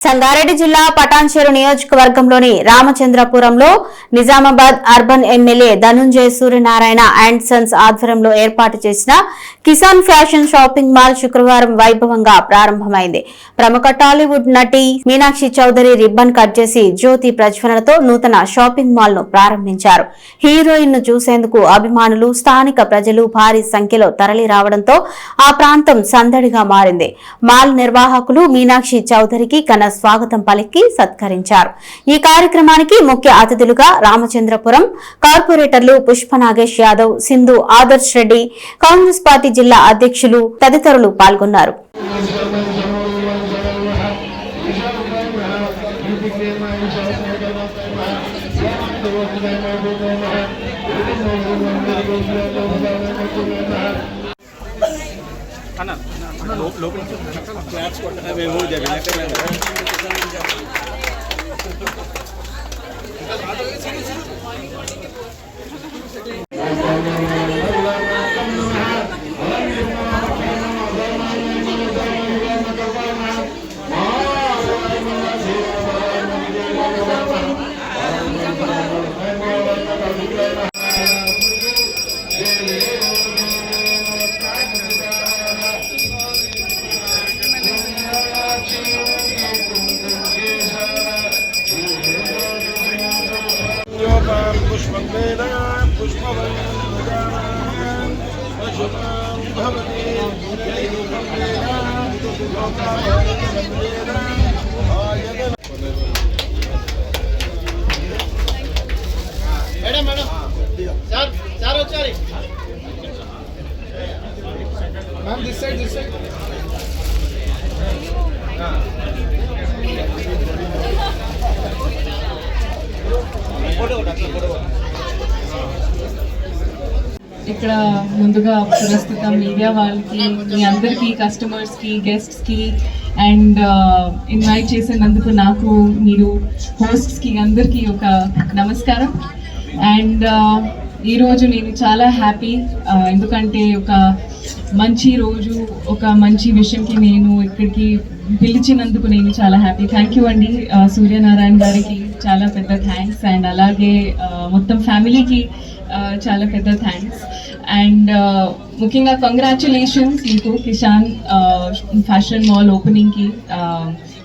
సంగారెడ్డి జిల్లా పటాన్చెరు నియోజకవర్గంలోని రామచంద్రపురంలో Nizamabad urban MLA Dhanunjaya Suryanarayana and sons ఆధ్వర్యంలో ఏర్పాటు చేసిన కిసాన్ ఫ్యాషన్ షాపింగ్ మాల్ శుక్రవారం వైభవంగా ప్రారంభమైంది. ప్రముఖ టాలీవుడ్ నటి మీనాక్షి చౌదరి రిబ్బన్ కట్ చేసి జ్యోతి ప్రజ్వలనతో నూతన షాపింగ్ మాల్ ను ప్రారంభించారు. హీరోయిన్ ను చూసేందుకు అభిమానులు, స్థానిక ప్రజలు భారీ సంఖ్యలో తరలి రావడంతో ఆ ప్రాంతం సందడిగా మారింది. మాల్ నిర్వాహకులు మీనాక్షి చౌదరికి స్వాగతం పలికి సత్కరించారు. ఈ కార్యక్రమానికి ముఖ్య అతిథులుగా రామచంద్రపురం కార్పొరేటర్లు పుష్ప నాగేష్ యాదవ్, సింధు ఆదర్శ్ రెడ్డి, కాంగ్రెస్ పార్టీ జిల్లా అధ్యక్షులు తదితరులు పాల్గొన్నారు. ఇక్కడ ముందుగా ప్రస్తుతం మీడియా వాళ్ళకి, మీ అందరికీ, కస్టమర్స్కి, గెస్ట్స్కి అండ్ ఇన్వైట్ చేసినందుకు నాకు, మీరు హోస్ట్స్కి అందరికీ ఒక నమస్కారం. అండ్ ఈరోజు నేను చాలా హ్యాపీ, ఎందుకంటే ఒక మంచి రోజు, ఒక మంచి విషయంకి నేను ఇక్కడికి పిలిచినందుకు నేను చాలా హ్యాపీ. థ్యాంక్ యూ అండి సూర్యనారాయణ గారికి చాలా పెద్ద థ్యాంక్స్. అండ్ అలాగే మొత్తం ఫ్యామిలీకి చాలా పెద్ద థ్యాంక్స్. అండ్ ముఖ్యంగా కంగ్రాచులేషన్స్ మీకు కిసాన్ ఫ్యాషన్ మాల్ ఓపెనింగ్కి.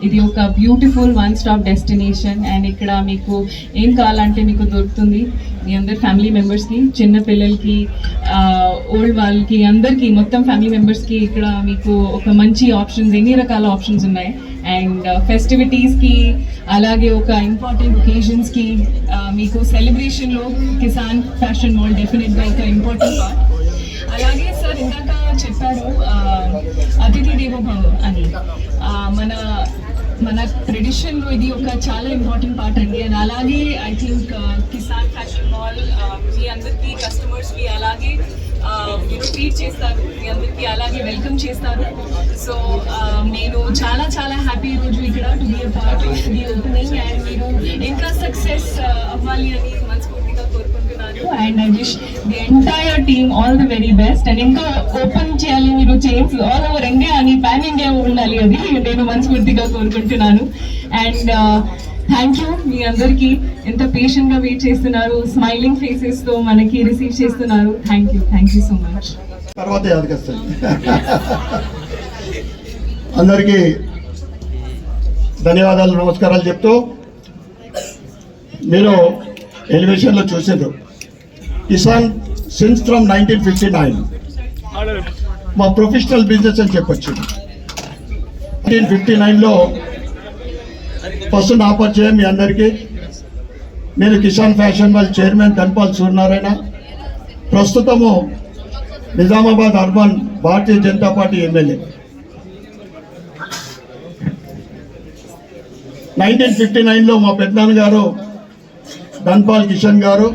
ఇది ఒక beautiful one stop destination. And ఇక్కడ మీకు ఏం కావాలంటే మీకు దొరుకుతుంది. మీ అందరి ఫ్యామిలీ మెంబర్స్కి, చిన్న పిల్లలకి, ఓల్డ్ వాళ్ళకి, అందరికీ, మొత్తం ఫ్యామిలీ మెంబర్స్కి ఇక్కడ మీకు ఒక మంచి ఆప్షన్స్, ఎన్ని రకాల ఆప్షన్స్ ఉన్నాయి. అండ్ ఫెస్టివిటీస్కి, అలాగే ఒక ఇంపార్టెంట్ ఒకేషన్స్కి మీకు సెలబ్రేషన్లో కిసాన్ ఫ్యాషన్ మాల్ డెఫినెట్గా ఒక ఇంపార్టెంట్ పార్ట్. అలాగే సార్ ఇందాక చెప్పారు అతిథి దేవో భవ అని. మన ట్రెడిషన్లో ఇది ఒక చాలా ఇంపార్టెంట్ పార్ట్ అండి. అండ్ అలాగే I think Kisan fashion mall మీ అందరికీ, కస్టమర్స్కి అలాగే ట్రీట్ చేస్తారు, మీ అందరికీ అలాగే వెల్కమ్ చేస్తారు. సో నేను చాలా చాలా హ్యాపీ ఈరోజు ఇక్కడ to be a part of the opening. And మీరు ఇంకా సక్సెస్ అవ్వాలి అని మనస్ఫూర్తిగా కోరుకుంటున్నాను. And I wish the entire team all the very best. And ఇంకా ఓపెన్ చేయాలి మీరు చైన్స్ ఆల్ ఓవర్ ఇండియా అని, పాన్ ఇండియా ఉండాలి, అది నేను మనస్ఫూర్తిగా కోరుకుంటున్నాను. అండ్ థ్యాంక్ యూ మీ అందరికీ, ఎంత పేషెంట్గా వెయిట్ చేస్తున్నారు, స్మైలింగ్ ఫేసెస్తో మనకి రిసీవ్ చేస్తున్నారు. Thank you so much. తర్వాత యాదకొస్తుంది. అందరికీ ధన్యవాదాలు, నమస్కారాలు చెప్తూ, మీరు ఎలివేషన్లో చూసారు కిసాన్ సిన్స్ ఫ్రమ్ 1959 మా ప్రొఫెషనల్ బిజినెస్ అని చెప్పొచ్చు. 1959లో ఫస్ట్ నా పరిచయం మీ అందరికీ. నేను Kisan fashion mall chairman Dhanpal Suryanarayana, ప్రస్తుతము Nizamabad urban Bharatiya Janata party MLA. 1959లో మా పెద్దనాన్నగారు ధన్పాల్ కిషన్ గారు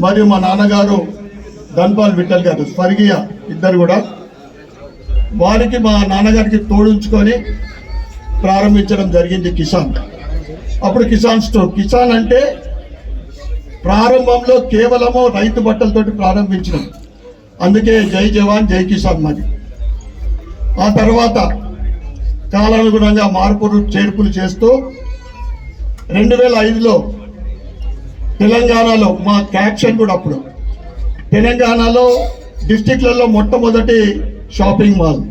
మరియు మా నాన్నగారు ధన్పాల్ విఠల్ గారు, స్వర్గీయ ఇద్దరు కూడా, వారికి మా నాన్నగారికి తోడుంచుకొని ప్రారంభించడం జరిగింది కిసాన్. అప్పుడు కిసాన్ స్టోర్. కిసాన్ అంటే ప్రారంభంలో కేవలము రైతు బట్టలతోటి ప్రారంభించినాం. అందుకే జై జవాన్ జై కిసాన్ మాది. ఆ తర్వాత కాలానుగుణంగా మార్పులు చేర్పులు చేస్తూ 2005లో తెలంగాణలో మా క్యాప్షన్ కూడా అప్పుడు తెలంగాణలో డిస్టిక్లలో మొట్టమొదటి షాపింగ్ మాల్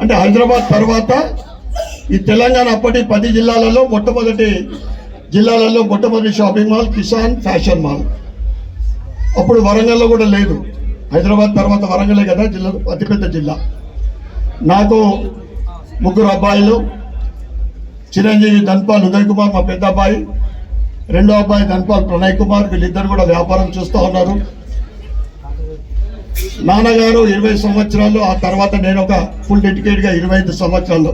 అంటే హైదరాబాద్ తర్వాత ఈ తెలంగాణ అప్పటి 10 జిల్లాలలో మొట్టమొదటి shopping mall Kisan fashion mall. అప్పుడు వరంగల్లో కూడా లేదు. హైదరాబాద్ తర్వాత వరంగలే కదా జిల్లా, అతిపెద్ద జిల్లా. నాకు 3 అబ్బాయిలు. చిరంజీవి ధన్పాల్ ఉదయ్ కుమార్ మా పెద్ద అబ్బాయి, రెండో అబ్బాయి ధన్పాల్ ప్రణయ్ కుమార్. వీళ్ళిద్దరు కూడా వ్యాపారం చూస్తూ ఉన్నారు. నాన్నగారు 20 సంవత్సరాలు, ఆ తర్వాత నేను ఒక ఫుల్ డెడికేట్గా 25 సంవత్సరాలు.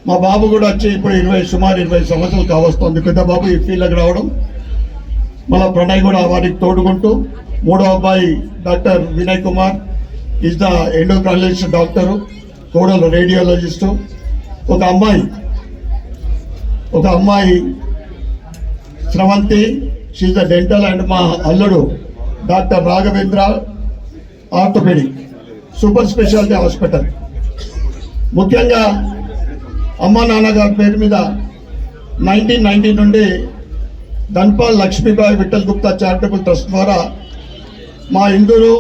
మా బాబు కూడా వచ్చి ఇప్పుడు సుమారు 20 సంవత్సరాలు కావస్తుంది పెద్ద బాబు ఈ ఫీల్డ్కి రావడం. మళ్ళీ ప్రణయ్ కూడా వారికి తోడుకుంటూ, మూడో అబ్బాయి doctor Vinay Kumar is the endocrinologist doctor, కోడలు రేడియాలజిస్టు. ఒక అమ్మాయి Sravanthi, she's the dental. And మా అల్లుడు doctor Raghavendra, orthopaedic, super speciality hospital. ముఖ్యంగా అమ్మ నాన్నగారి పేరు మీద 1990 నుండి ధన్పాల్ లక్ష్మీబాయి విఠల్ గుప్తా చారిటబుల్ ట్రస్ట్ ద్వారా మా ఇందూరు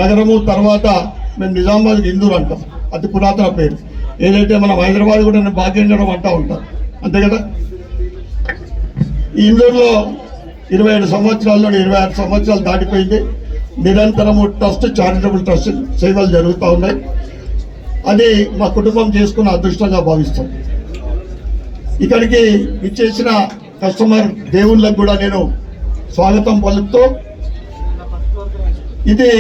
నగరము, తర్వాత మేము నిజామాబాద్ ఇందూరు అంటాం, అతి పురాతన పేరు. ఏదైతే మనం హైదరాబాద్ కూడా భాగ్యనగరం అంటూ ఉంటాం, అంతే కదా. ఈ ఇందూరులో 27 సంవత్సరాల్లో 26 సంవత్సరాలు దాటిపోయింది. నిరంతరము ట్రస్ట్, చారిటబుల్ ట్రస్ట్ సేవలు జరుగుతూ ఉన్నాయి. అది మా కుటుంబం చేసుకున్న అదృష్టంగా భావిస్తాం. ఇక్కడికి ఇచ్చేసిన కస్టమర్ దేవుళ్ళకు కూడా నేను స్వాగతం పలుకుతూ, ఇది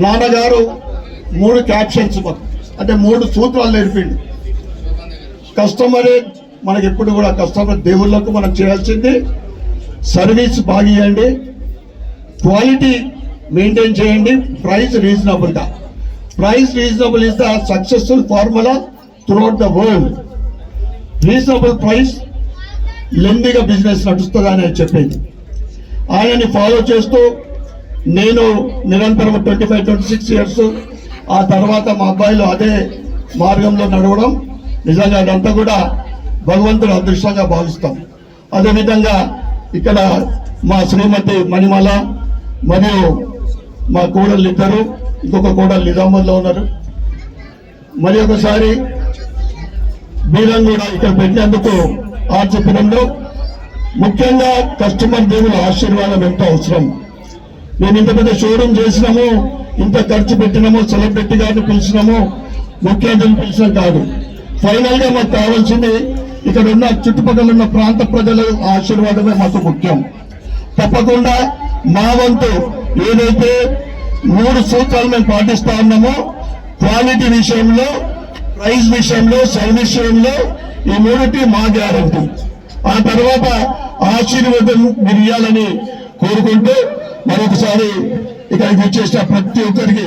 నాన్నగారు 3 క్యాప్షన్స్ అంటే 3 సూత్రాలు నేర్పిండు. కస్టమరే మనకి ఎప్పుడు కూడా కస్టమర్ దేవుళ్ళకు మనం చేయాల్సింది సర్వీస్ బాగా ఇవ్వండి, క్వాలిటీ మెయింటైన్ చేయండి, ప్రైస్ రీజనబుల్గా. Price reasonable is the successful formula throughout the world. Reasonable price లెందీగా బిజినెస్ నడుస్తుంది అని చెప్పేది. ఆయనని ఫాలో చేస్తూ నేను నిరంతరం 25-26 ఇయర్స్, ఆ తర్వాత మా అబ్బాయిలు అదే మార్గంలో నడవడం, నిజంగా అదంతా కూడా భగవంతుడు అదృష్టంగా భావిస్తాం. అదేవిధంగా ఇక్కడ మా శ్రీమతి మణిమాల మరియు మా కోడళ్ళు ఇద్దరు, ఇంకొక కోడలు నిజామాబాద్లో ఉన్నారు. మరి ఒకసారి బీరం కూడా ఇక్కడ పెట్టినందుకు ఆర్చపురంలో ముఖ్యంగా కస్టమర్ దేవుల ఆశీర్వాదం ఎంతో అవసరం. మేము ఇంత పెద్ద షోరూమ్ చేసినాము, ఇంత ఖర్చు పెట్టినాము, సెలబ్రిటీ గారిని పిలిచినాము, ముఖ్య అతిథులు పిలిచినాం కాదు. ఫైనల్ గా మాకు కావాల్సింది ఇక్కడ ఉన్న చుట్టుపక్కల ఉన్న ప్రాంత ప్రజల ఆశీర్వాదమే మాకు ముఖ్యం. తప్పకుండా మా వంతు ఏదైతే 3 సూత్రాలు మేము పాటిస్తా ఉన్నామో, క్వాలిటీ విషయంలో, ప్రైస్ విషయంలో, సర్వీస్ విషయంలో, ఈ 3 మా గ్యారంటీ. ఆ తర్వాత ఆశీర్వాదం మీరు ఇవ్వాలని కోరుకుంటూ మరొకసారి ఇక్కడికి వచ్చేసిన ప్రతి ఒక్కరికి